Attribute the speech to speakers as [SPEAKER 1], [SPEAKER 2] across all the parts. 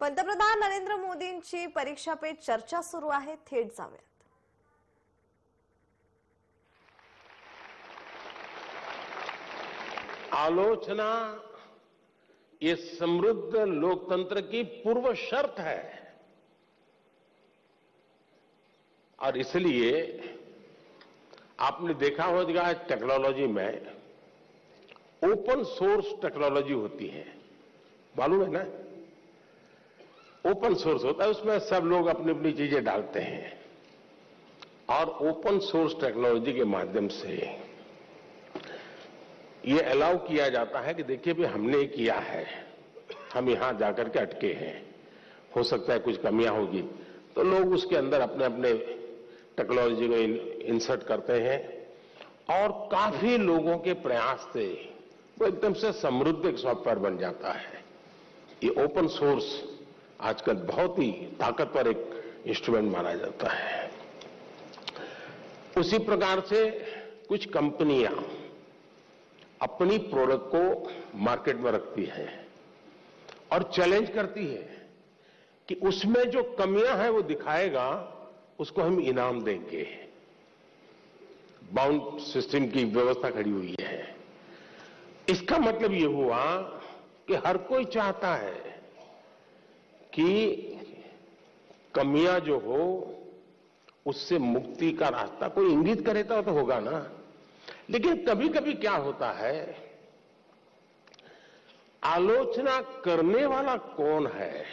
[SPEAKER 1] पंतप्रधान नरेंद्र मोदींची परीक्षा पे चर्चा सुरू आहे. थेट जाऊयात.
[SPEAKER 2] आलोचना ये समृद्ध लोकतंत्र की पूर्व शर्त है और इसलिए आपने देखा होगा टेक्नोलॉजी में ओपन सोर्स टेक्नोलॉजी होती है, मालूम है ना? ओपन सोर्स होता है, उसमें सब लोग अपनी अपनी चीजें डालते हैं और ओपन सोर्स टेक्नोलॉजी के माध्यम से ये अलाउ किया जाता है कि देखिए भी हमने किया है, हम यहां जाकर के अटके हैं, हो सकता है कुछ कमियां होगी, तो लोग उसके अंदर अपने अपने टेक्नोलॉजी को इंसर्ट करते हैं और काफी लोगों के प्रयास से वो एकदम से समृद्ध एक सॉफ्टवेयर बन जाता है. ये ओपन सोर्स आजकल बहुत ही ताकतवर एक इंस्ट्रूमेंट माना जाता है. उसी प्रकार से कुछ कंपनियां अपनी प्रोडक्ट को मार्केट में रखती है और चैलेंज करती है कि उसमें जो कमियां हैं वो दिखाएगा, उसको हम इनाम देंगे. बाउंड सिस्टम की व्यवस्था खड़ी हुई है. इसका मतलब ये हुआ कि हर कोई चाहता है कि कमियां जो हो उससे मुक्ति का रास्ता कोई इंगित करेगा तो होगा ना. लेकिन कभी कभी क्या होता है, आलोचना करने वाला कौन है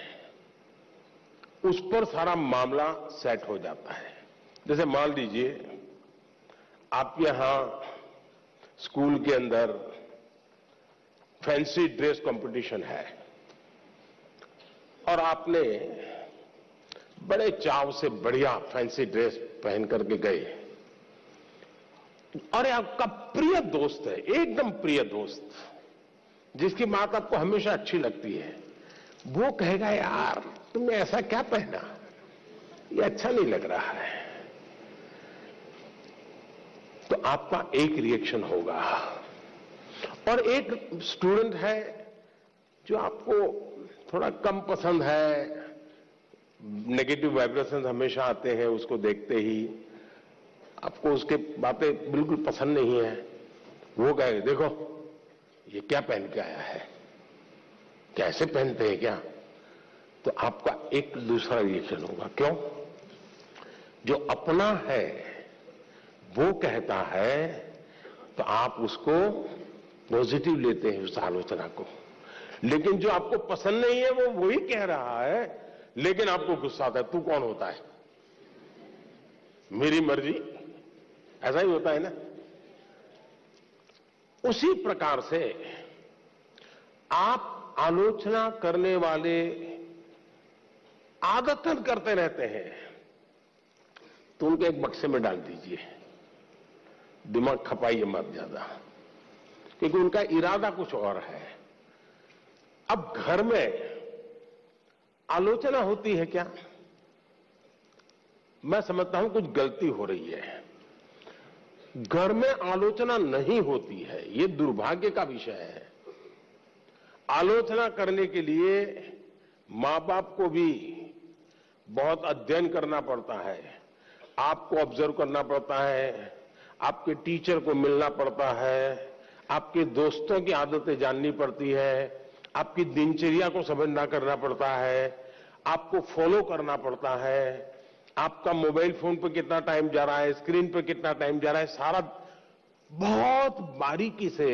[SPEAKER 2] उस पर सारा मामला सेट हो जाता है. जैसे मान लीजिए आप यहां स्कूल के अंदर फैंसी ड्रेस कंपटीशन है और आपने बड़े चाव से बढ़िया फैंसी ड्रेस पहन करके गए और आपका प्रिय दोस्त है, एकदम प्रिय दोस्त, जिसकी बात आपको हमेशा अच्छी लगती है, वो कहेगा यार तुमने ऐसा क्या पहना, ये अच्छा नहीं लग रहा है. तो आपका एक रिएक्शन होगा. और एक स्टूडेंट है जो आपको थोड़ा कम पसंद है, नेगेटिव वाइब्रेशंस हमेशा आते हैं उसको देखते ही, आपको उसके बातें बिल्कुल पसंद नहीं है, वो कहेगा देखो ये क्या पहन के आया है, कैसे पहनते हैं क्या. तो आपका एक दूसरा रिएक्शन होगा. क्यों? जो अपना है वो कहता है तो आप उसको पॉजिटिव लेते हैं उस आलोचना को. लेकिन जो आपको पसंद नहीं है वो वही कह रहा है, लेकिन आपको गुस्सा आता है, तू कौन होता है, मेरी मर्जी. ऐसा ही होता है ना. उसी प्रकार से आप आलोचना करने वाले आदतन करते रहते हैं तो उनको एक बक्से में डाल दीजिए, दिमाग खपाइए मत ज्यादा, क्योंकि उनका इरादा कुछ और है. अब घर में आलोचना होती है क्या? मैं समझता हूं कुछ गलती हो रही है. घर में आलोचना नहीं होती है, यह दुर्भाग्य का विषय है. आलोचना करने के लिए मां बाप को भी बहुत अध्ययन करना पड़ता है, आपको ऑब्जर्व करना पड़ता है, आपके टीचर को मिलना पड़ता है, आपके दोस्तों की आदतें जाननी पड़ती है, आपकी दिनचर्या को समझना करना पड़ता है, आपको फॉलो करना पड़ता है, आपका मोबाइल फोन पे कितना टाइम जा रहा है, स्क्रीन पे कितना टाइम जा रहा है, सारा बहुत बारीकी से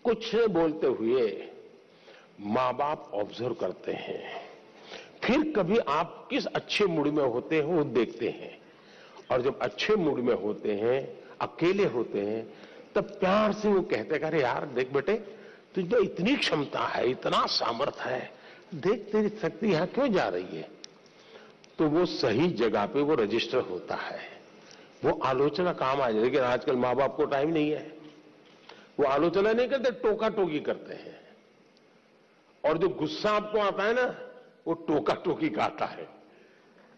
[SPEAKER 2] कुछ बोलते हुए मां बाप ऑब्जर्व करते हैं. फिर कभी आप किस अच्छे मूड में होते हैं वो देखते हैं, और जब अच्छे मूड में होते हैं, अकेले होते हैं, तब प्यार से वो कहते हैं अरे यार देख बेटे तुझे इतनी क्षमता है, इतना सामर्थ्य है, देख तेरी शक्ति यहां क्यों जा रही है. तो वो सही जगह पे वो रजिस्टर होता है, वो आलोचना काम आ जाए. लेकिन आजकल मां बाप को टाइम नहीं है, वो आलोचना नहीं करते, टोका टोकी करते हैं. और जो गुस्सा आपको आता है ना वो टोका टोकी का आता है.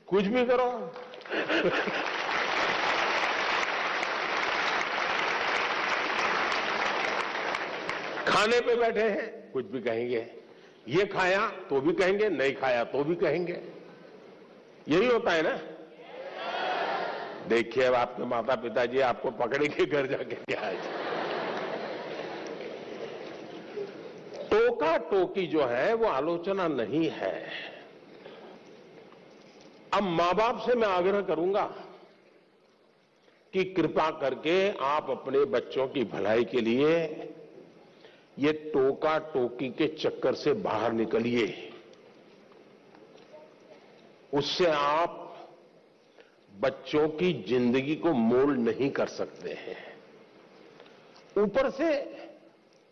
[SPEAKER 2] कुछ भी करो खाने पे बैठे हैं कुछ भी कहेंगे, ये खाया तो भी कहेंगे, नहीं खाया तो भी कहेंगे। यही होता है ना। देखिए अब आपके माता पिताजी आपको पकड़ेंगे घर जाके क्या है। टोका टोकी जो है वो आलोचना नहीं है। अब मां बाप से मैं आग्रह करूंगा कि कृपा करके आप अपने बच्चों की भलाई के लिए ये टोका टोकी के चक्कर से बाहर निकलिए। उससे आप बच्चों की जिंदगी को मोल्ड नहीं कर सकते हैं। ऊपर से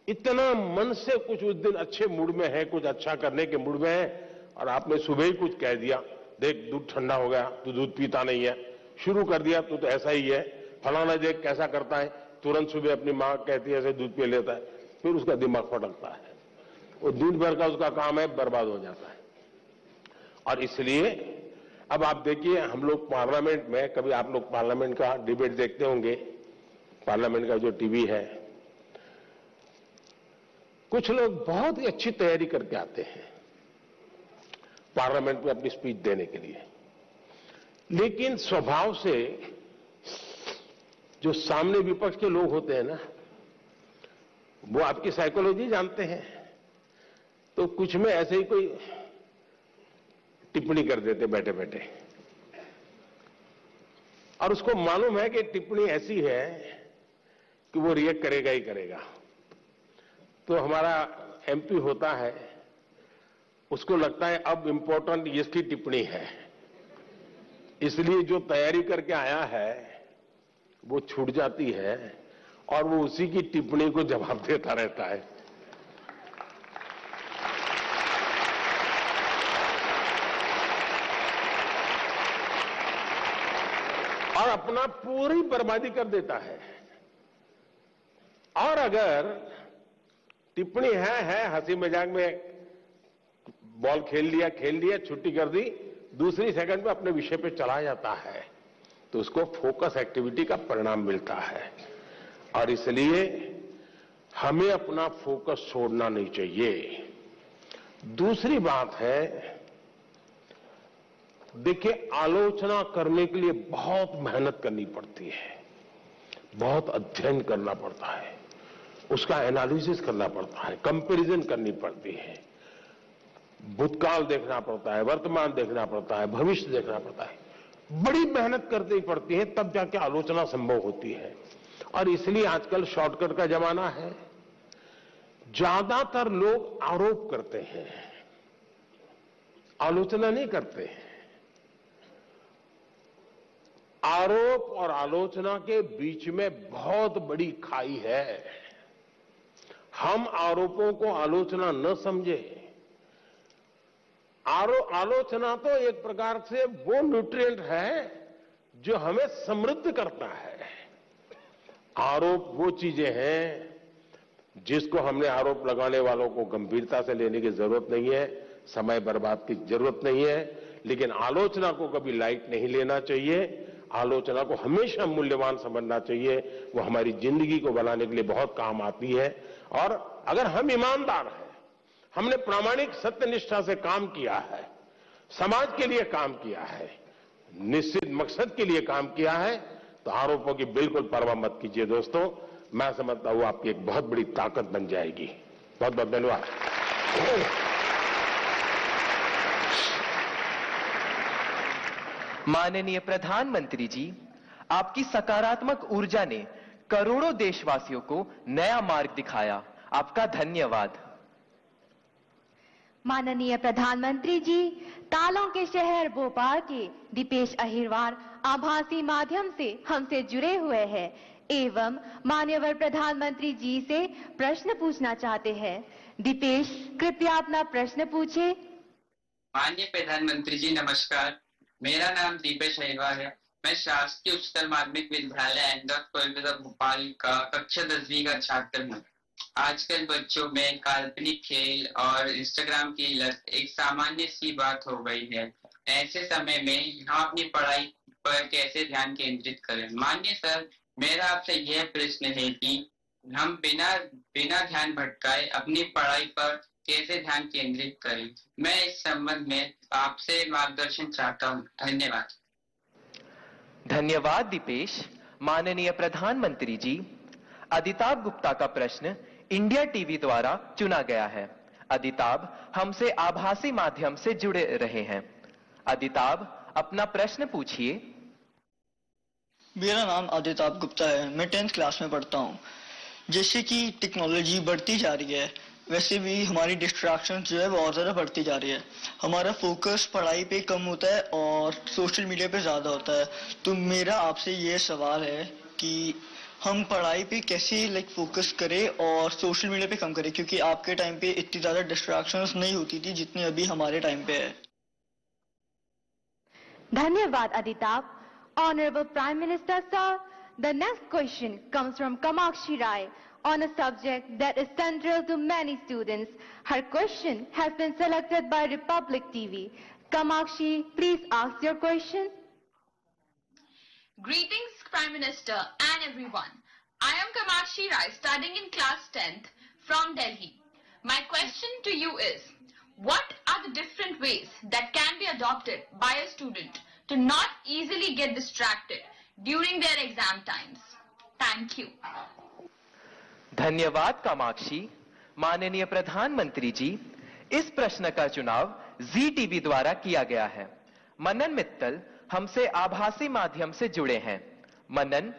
[SPEAKER 2] इतना मन से कुछ उस दिन अच्छे मूड में है, कुछ अच्छा करने के मूड में है, और आपने सुबह ही कुछ कह दिया, देख दूध ठंडा हो गया, तू दूध पीता नहीं है, शुरू कर दिया तू तो ऐसा ही है, फलाना देख कैसा करता है, तुरंत सुबह अपनी मां कहती है ऐसे दूध पी लेता है, फिर उसका दिमाग फटकता है, वो दिन भर का उसका काम है, बर्बाद हो जाता है। और इसलिए अब आप देखिए, हम लोग पार्लियामेंट में, कभी आप लोग पार्लियामेंट का डिबेट देखते होंगे, पार्लियामेंट का जो टीवी है, कुछ लोग बहुत ही अच्छी तैयारी करके आते हैं पार्लियामेंट में अपनी स्पीच देने के लिए, लेकिन स्वभाव से जो सामने विपक्ष के लोग होते हैं ना, वो आपकी साइकोलॉजी जानते हैं, तो कुछ में ऐसे ही कोई टिप्पणी कर देते बैठे बैठे, और उसको मालूम है कि टिप्पणी ऐसी है कि वो रिएक्ट करेगा ही करेगा। तो हमारा एमपी होता है, उसको लगता है अब इंपॉर्टेंट इसकी टिप्पणी है, इसलिए जो तैयारी करके आया है वो छूट जाती है और वो उसी की टिप्पणी को जवाब देता रहता है। और अपना पूरी बर्बादी कर देता है। और अगर टिप्पणी है हंसी मजाक में, बॉल खेल लिया, छुट्टी कर दी, दूसरी सेकंड में अपने विषय पे चला जाता है, तो उसको फोकस एक्टिविटी का परिणाम मिलता है। और इसलिए हमें अपना फोकस छोड़ना नहीं चाहिए। दूसरी बात है, देखिए आलोचना करने के लिए बहुत मेहनत करनी पड़ती है, बहुत अध्ययन करना पड़ता है, उसका एनालिसिस करना पड़ता है, कंपैरिजन करनी पड़ती है, भूतकाल देखना पड़ता है, वर्तमान देखना पड़ता है, भविष्य देखना पड़ता है, बड़ी मेहनत करनी पड़ती है, तब जाके आलोचना संभव होती है। और इसलिए आजकल शॉर्टकट का जमाना है। ज्यादातर लोग आरोप करते हैं, आलोचना नहीं करते हैं। आरोप और आलोचना के बीच में बहुत बड़ी खाई है। हम आरोपों को आलोचना न समझे। आलोचना तो एक प्रकार से वो न्यूट्रिएंट है जो हमें समृद्ध करता है। आरोप वो चीजें हैं जिसको हमने आरोप लगाने वालों को गंभीरता से लेने की जरूरत नहीं है, समय बर्बाद की जरूरत नहीं है। लेकिन आलोचना को कभी लाइट नहीं लेना चाहिए, आलोचना को हमेशा मूल्यवान समझना चाहिए। वो हमारी जिंदगी को बनाने के लिए बहुत काम आती है। और अगर हम ईमानदार हैं, हमने प्रामाणिक सत्यनिष्ठा से काम किया है, समाज के लिए काम किया है, निश्चित मकसद के लिए काम किया है, तो आरोपों की बिल्कुल परवाह मत कीजिए दोस्तों। मैं समझता हूं आपकी एक बहुत बड़ी ताकत बन जाएगी। बहुत बहुत धन्यवाद।
[SPEAKER 3] माननीय प्रधानमंत्री जी, आपकी सकारात्मक ऊर्जा ने करोड़ों देशवासियों को नया मार्ग दिखाया। आपका धन्यवाद।
[SPEAKER 4] माननीय प्रधानमंत्री जी, तालों के शहर भोपाल के दीपेश अहिरवार आभासी माध्यम से हमसे जुड़े हुए हैं एवं माननीय प्रधानमंत्री जी से प्रश्न पूछना चाहते हैं। दीपेश, कृपया अपना प्रश्न पूछे।
[SPEAKER 5] माननीय प्रधानमंत्री जी नमस्कार, मेरा नाम दीपेश अहिरवार है। मैं शासकीय उच्चतर माध्यमिक विद्यालय अहमदाबाद भोपाल का कक्षा 10वीं का छात्र हूँ। आजकल बच्चों में काल्पनिक खेल और इंस्टाग्राम की लत एक सामान्य सी बात हो गई है। ऐसे समय में हम अपनी पढ़ाई पर कैसे ध्यान केंद्रित करें? माननीय सर, मेरा आपसे यह प्रश्न है कि हम बिना ध्यान भटकाए अपनी पढ़ाई पर कैसे ध्यान केंद्रित करें। मैं इस संबंध में आपसे मार्गदर्शन चाहता हूँ। धन्यवाद।
[SPEAKER 3] धन्यवाद दीपेश। माननीय प्रधानमंत्री जी, अदिताभ गुप्ता का प्रश्न इंडिया टीवी द्वारा चुना गया है। अदिताभ हमसे आभासी माध्यम से जुड़े रहे हैं। अदिताभ, अपना प्रश्न पूछिए।
[SPEAKER 6] मेरा नाम अदिताभ गुप्ता है। मैं 10th क्लास में पढ़ता हूँ। जैसे कि टेक्नोलॉजी बढ़ती जा रही है, वैसे भी हमारी डिस्ट्रैक्शन जो है वो और ज़्यादा बढ़ती जा रही है। हमारा फोकस पढ़ाई पे कम होता है और सोशल मीडिया पे ज़्यादा होता है। तो मेरा आपसे ये सवाल है कि हम पढ़ाई पे कैसे फोकस करें और सोशल मीडिया पे कम करें, क्योंकि आपके टाइम पे इतनी ज़्यादा डिस्ट्रैक्शंस नहीं होती थी जितनी अभी हमारे टाइम पे है।
[SPEAKER 4] धन्यवाद अदिताभ। Honorable Prime Minister sir, the next question comes from Kamakshi Rai on a subject that is central to many students. Her question has been selected by Republic TV. Kamakshi, please ask your question.
[SPEAKER 7] Greetings, Prime Minister and everyone. I am Kamakshi Rai, studying in class 10th from Delhi. My question to you is, what are the different ways that can be adopted by a student to not easily get distracted during their exam times? Thank you.
[SPEAKER 3] धन्यवाद कामाक्षी। माननीय प्रधानमंत्री जी, इस प्रश्न का चुनाव जी TV द्वारा किया गया है। मनन मित्तल हमसे आभासी माध्यम से जुड़े हैं। मनन,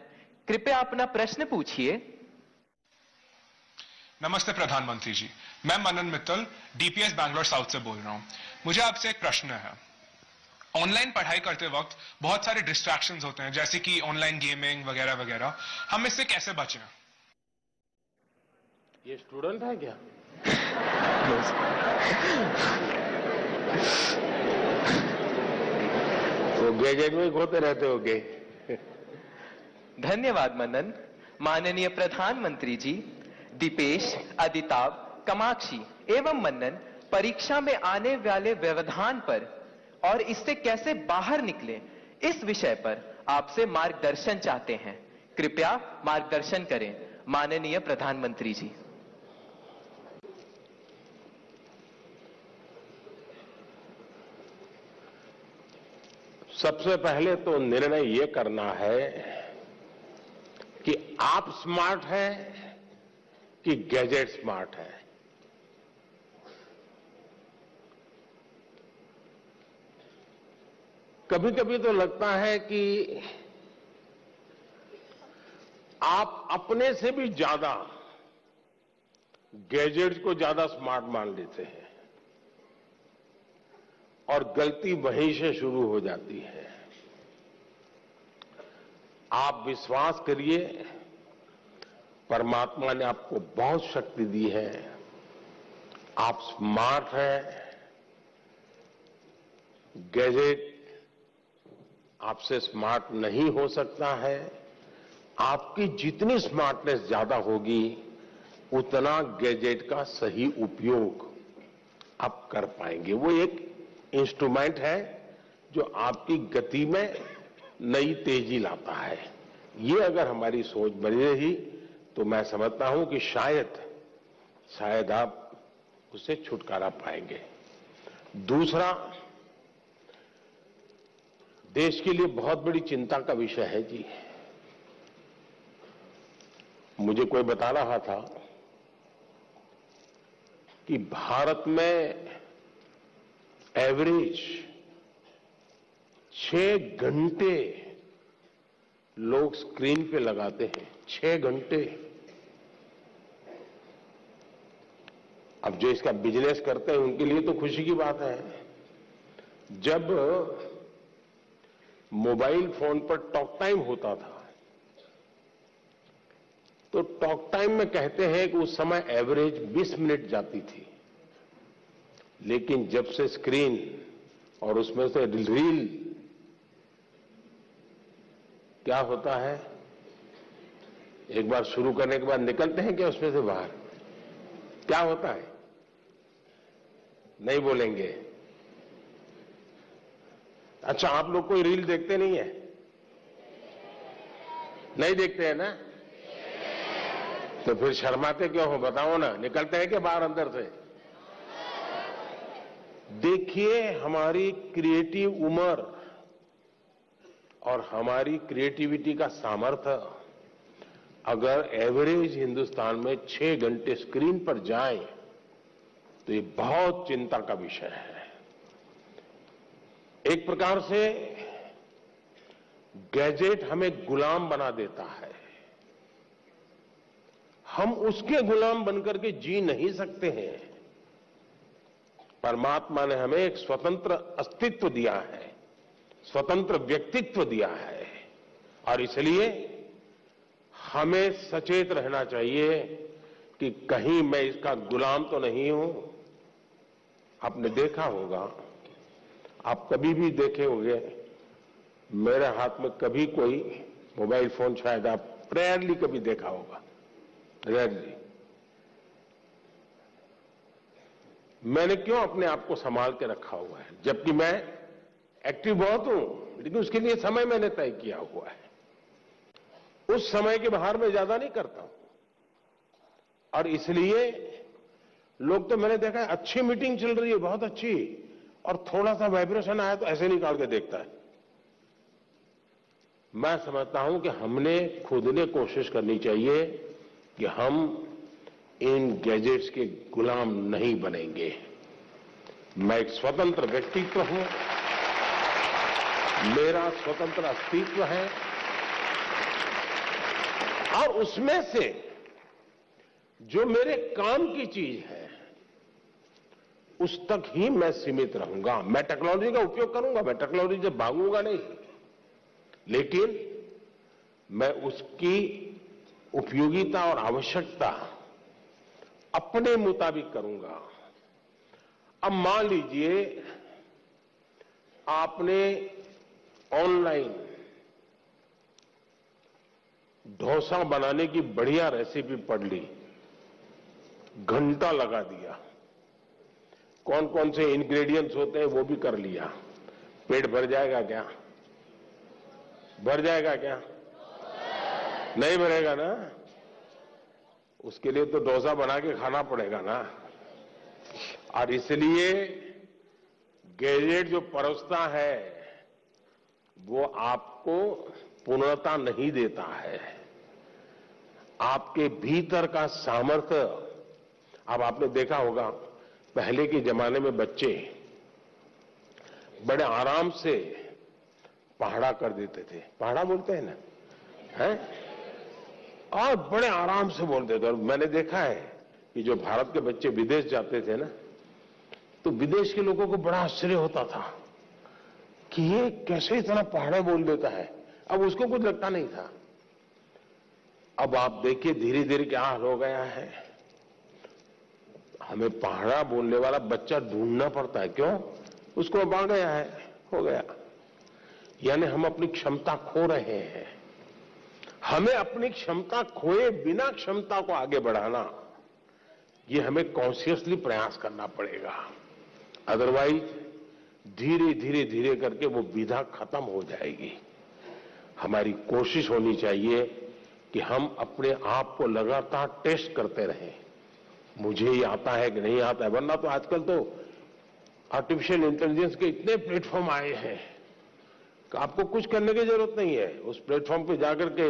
[SPEAKER 3] कृपया अपना प्रश्न पूछिए।
[SPEAKER 8] नमस्ते प्रधानमंत्री जी, मैं मनन मित्तल डीपीएस बैंगलोर साउथ से बोल रहा हूं। मुझे आपसे एक प्रश्न है। ऑनलाइन पढ़ाई करते वक्त बहुत सारे डिस्ट्रैक्शंस होते हैं, जैसे कि ऑनलाइन गेमिंग वगैरह वगैरह। हम इससे कैसे बचें?
[SPEAKER 2] ये स्टूडेंट है क्या? वो गैजेट में खोते रहते हो गे।
[SPEAKER 3] धन्यवाद मनन। माननीय प्रधानमंत्री जी, दीपेश, अदिताभ, कामाक्षी एवं मनन परीक्षा में आने वाले व्यवधान पर और इससे कैसे बाहर निकले, इस विषय पर आपसे मार्गदर्शन चाहते हैं। कृपया मार्गदर्शन करें माननीय प्रधानमंत्री जी।
[SPEAKER 2] सबसे पहले तो निर्णय ये करना है कि आप स्मार्ट हैं कि गैजेट स्मार्ट है। कभी कभी तो लगता है कि आप अपने से भी ज्यादा गैजेट्स को ज्यादा स्मार्ट मान लेते हैं और गलती वहीं से शुरू हो जाती है। आप विश्वास करिए, परमात्मा ने आपको बहुत शक्ति दी है। आप स्मार्ट हैं। गैजेट आपसे स्मार्ट नहीं हो सकता है। आपकी जितनी स्मार्टनेस ज्यादा होगी, उतना गैजेट का सही उपयोग आप कर पाएंगे। वो एक इंस्ट्रूमेंट है जो आपकी गति में नई तेजी लाता है। ये अगर हमारी सोच बनी रही तो मैं समझता हूं कि शायद आप उससे छुटकारा पाएंगे। दूसरा, देश के लिए बहुत बड़ी चिंता का विषय है जी। मुझे कोई बता रहा था कि भारत में एवरेज 6 घंटे लोग स्क्रीन पे लगाते हैं। 6 घंटे। अब जो इसका बिजनेस करते हैं उनके लिए तो खुशी की बात है। जब मोबाइल फोन पर टॉक टाइम होता था तो टॉक टाइम में कहते हैं कि उस समय एवरेज 20 मिनट जाती थी, लेकिन जब से स्क्रीन और उसमें से रील, क्या होता है, एक बार शुरू करने के बाद निकलते हैं क्या उसमें से बाहर? क्या होता है? नहीं बोलेंगे। अच्छा, आप लोग कोई रील देखते नहीं है? नहीं देखते हैं ना? तो फिर शर्माते क्यों हो? बताओ ना। निकलते हैं क्या बाहर अंदर से? देखिए, हमारी क्रिएटिव उम्र और हमारी क्रिएटिविटी का सामर्थ्य अगर एवरेज हिंदुस्तान में 6 घंटे स्क्रीन पर जाए तो ये बहुत चिंता का विषय है। एक प्रकार से गैजेट हमें गुलाम बना देता है। हम उसके गुलाम बनकर के जी नहीं सकते हैं। परमात्मा ने हमें एक स्वतंत्र अस्तित्व दिया है, स्वतंत्र व्यक्तित्व दिया है, और इसलिए हमें सचेत रहना चाहिए कि कहीं मैं इसका गुलाम तो नहीं हूं। आपने देखा होगा, आप कभी भी देखे होंगे, मेरे हाथ में कभी कोई मोबाइल फोन शायद आप रेयरली कभी देखा होगा, रेयरली। मैंने क्यों अपने आप को संभाल के रखा हुआ है, जबकि मैं एक्टिव बहुत हूं, लेकिन उसके लिए समय मैंने तय किया हुआ है। उस समय के बाहर मैं ज्यादा नहीं करता हूं, और इसलिए लोग तो मैंने देखा है, अच्छी मीटिंग चल रही है, बहुत अच्छी, और थोड़ा सा वाइब्रेशन आया तो ऐसे निकाल के देखता है। मैं समझता हूं कि हमने खुद ने कोशिश करनी चाहिए कि हम इन गैजेट्स के गुलाम नहीं बनेंगे। मैं एक स्वतंत्र व्यक्तित्व हूं, मेरा स्वतंत्र अस्तित्व है, और उसमें से जो मेरे काम की चीज है उस तक ही मैं सीमित रहूंगा। मैं टेक्नोलॉजी का उपयोग करूंगा, मैं टेक्नोलॉजी से भागूंगा नहीं, लेकिन मैं उसकी उपयोगिता और आवश्यकता अपने मुताबिक करूंगा। अब मान लीजिए आपने ऑनलाइन डोसा बनाने की बढ़िया रेसिपी पढ़ ली, घंटा लगा दिया, कौन कौन से इंग्रेडिएंट्स होते हैं वो भी कर लिया, पेट भर जाएगा क्या? भर जाएगा क्या? नहीं भरेगा ना। उसके लिए तो डोसा बना के खाना पड़ेगा ना। और इसलिए गैजेट जो परोसता है वो आपको पूर्णता नहीं देता है। आपके भीतर का सामर्थ्य, अब आपने देखा होगा पहले के जमाने में बच्चे बड़े आराम से पहाड़ा कर देते थे, पहाड़ा बोलते हैं ना, है? और बड़े आराम से बोलते थे। और मैंने देखा है कि जो भारत के बच्चे विदेश जाते थे ना, तो विदेश के लोगों को बड़ा आश्चर्य होता था कि ये कैसे इतना पहाड़ा बोल देता है। अब उसको कुछ लगता नहीं था। अब आप देखिए धीरे धीरे क्या हाल हो गया है, हमें पहाड़ा बोलने वाला बच्चा ढूंढना पड़ता है। क्यों? उसको अब आ गया है, हो गया। यानी हम अपनी क्षमता खो रहे हैं। हमें अपनी क्षमता खोए बिना क्षमता को आगे बढ़ाना, ये हमें कॉन्शियसली प्रयास करना पड़ेगा। अदरवाइज धीरे धीरे धीरे करके वो विधा खत्म हो जाएगी। हमारी कोशिश होनी चाहिए कि हम अपने आप को लगातार टेस्ट करते रहें, मुझे ये आता है कि नहीं आता है। वरना तो आजकल तो आर्टिफिशियल इंटेलिजेंस के इतने प्लेटफॉर्म आए हैं कि आपको कुछ करने की जरूरत नहीं है। उस प्लेटफॉर्म पे जाकर के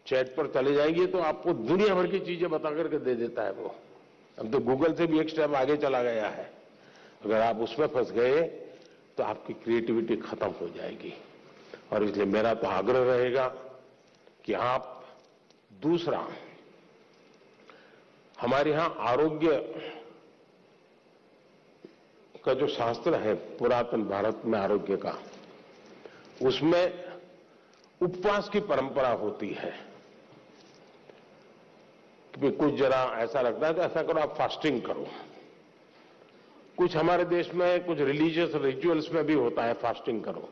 [SPEAKER 2] चैट पर चले जाएंगे तो आपको दुनिया भर की चीजें बता करके दे देता है वो। अब तो गूगल से भी एक स्टेप आगे चला गया है। अगर आप उसमें फंस गए तो आपकी क्रिएटिविटी खत्म हो जाएगी। और इसलिए मेरा तो आग्रह रहेगा कि आप, दूसरा, हमारे यहां आरोग्य का जो शास्त्र है पुरातन भारत में आरोग्य का, उसमें उपवास की परंपरा होती है कि कुछ जरा ऐसा लगता है तो ऐसा करो, आप फास्टिंग करो। कुछ हमारे देश में कुछ रिलीजियस रिचुअल्स में भी होता है फास्टिंग करो।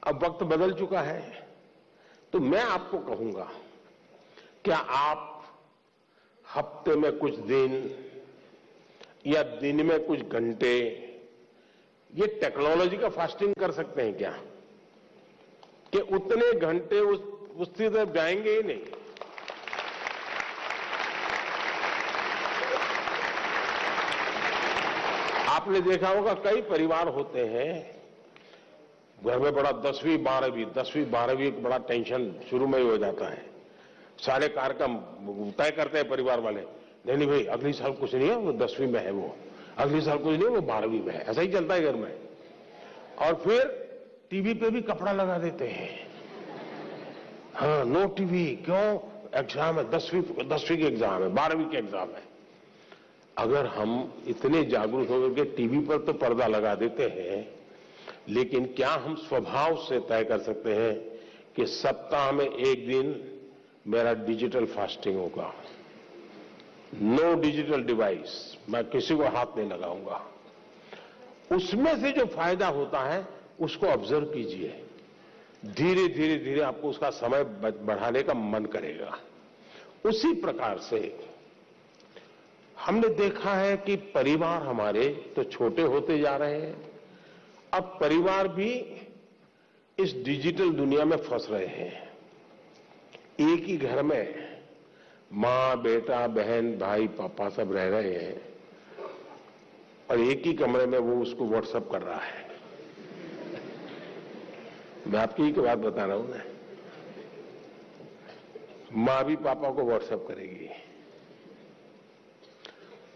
[SPEAKER 2] अब वक्त बदल चुका है, तो मैं आपको कहूंगा, क्या आप हफ्ते में कुछ दिन या दिन में कुछ घंटे ये टेक्नोलॉजी का फास्टिंग कर सकते हैं क्या? कि उतने घंटे उसकी तरफ जाएंगे ही नहीं। आपने देखा होगा कई परिवार होते हैं घर में बड़ा 10वीं 12वीं एक बड़ा टेंशन शुरू में ही हो जाता है। सारे कार्यक्रम तय करते हैं परिवार वाले, नहीं भाई अगली साल कुछ नहीं है, वो 10वीं में है, वो अगली साल कुछ नहीं है, वो 12वीं में है। ऐसा ही चलता है घर में। और फिर टीवी पे भी कपड़ा लगा देते हैं, हाँ नो टीवी, क्यों, एग्जाम है, 10वीं की एग्जाम है, 12वीं की एग्जाम है। अगर हम इतने जागरूक होकर के टीवी पर तो पर्दा लगा देते हैं, लेकिन क्या हम स्वभाव से तय कर सकते हैं कि सप्ताह में एक दिन मेरा डिजिटल फास्टिंग होगा, नो डिजिटल डिवाइस, मैं किसी को हाथ नहीं लगाऊंगा। उसमें से जो फायदा होता है उसको ऑब्जर्व कीजिए, धीरे धीरे धीरे आपको उसका समय बढ़ाने का मन करेगा। उसी प्रकार से हमने देखा है कि परिवार हमारे तो छोटे होते जा रहे हैं, अब परिवार भी इस डिजिटल दुनिया में फंस रहे हैं। एक ही घर में मां, बेटा, बहन, भाई, पापा सब रह रहे हैं और एक ही कमरे में वो उसको व्हाट्सएप कर रहा है। मैं आपकी ही बात बता रहा हूं ना, मां भी पापा को व्हाट्सएप करेगी।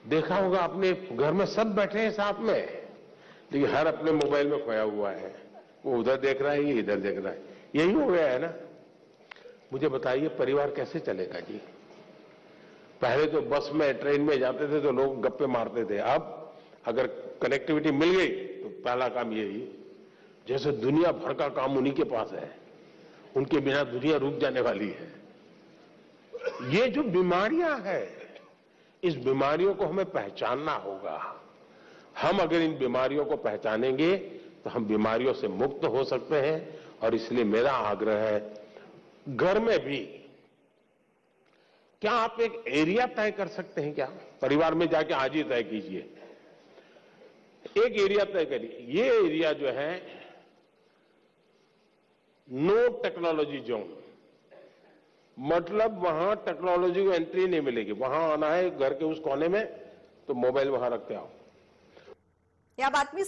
[SPEAKER 2] देखा होगा आपने, घर में सब बैठे हैं साथ में, लेकिन हर अपने मोबाइल में खोया हुआ है, वो उधर देख रहा है, ये इधर देख रहा है। यही हो गया है ना। मुझे बताइए परिवार कैसे चलेगा जी। पहले तो बस में, ट्रेन में जाते थे तो लोग गप्पे मारते थे, अब अगर कनेक्टिविटी मिल गई तो पहला काम यही, जैसे दुनिया भर का काम उन्हीं के पास है, उनके बिना दुनिया रुक जाने वाली है। ये जो बीमारियां हैं, इस बीमारियों को हमें पहचानना होगा। हम अगर इन बीमारियों को पहचानेंगे तो हम बीमारियों से मुक्त हो सकते हैं। और इसलिए मेरा आग्रह है, घर में भी क्या आप एक एरिया तय कर सकते हैं क्या? परिवार में जाके आज ही तय कीजिए, एक एरिया तय करिए। ये एरिया जो है नो टेक्नोलॉजी जोन, मतलब वहां टेक्नोलॉजी को एंट्री नहीं मिलेगी। वहां आना है घर के उस कोने में तो मोबाइल वहां रखते आओ।
[SPEAKER 1] या बातमी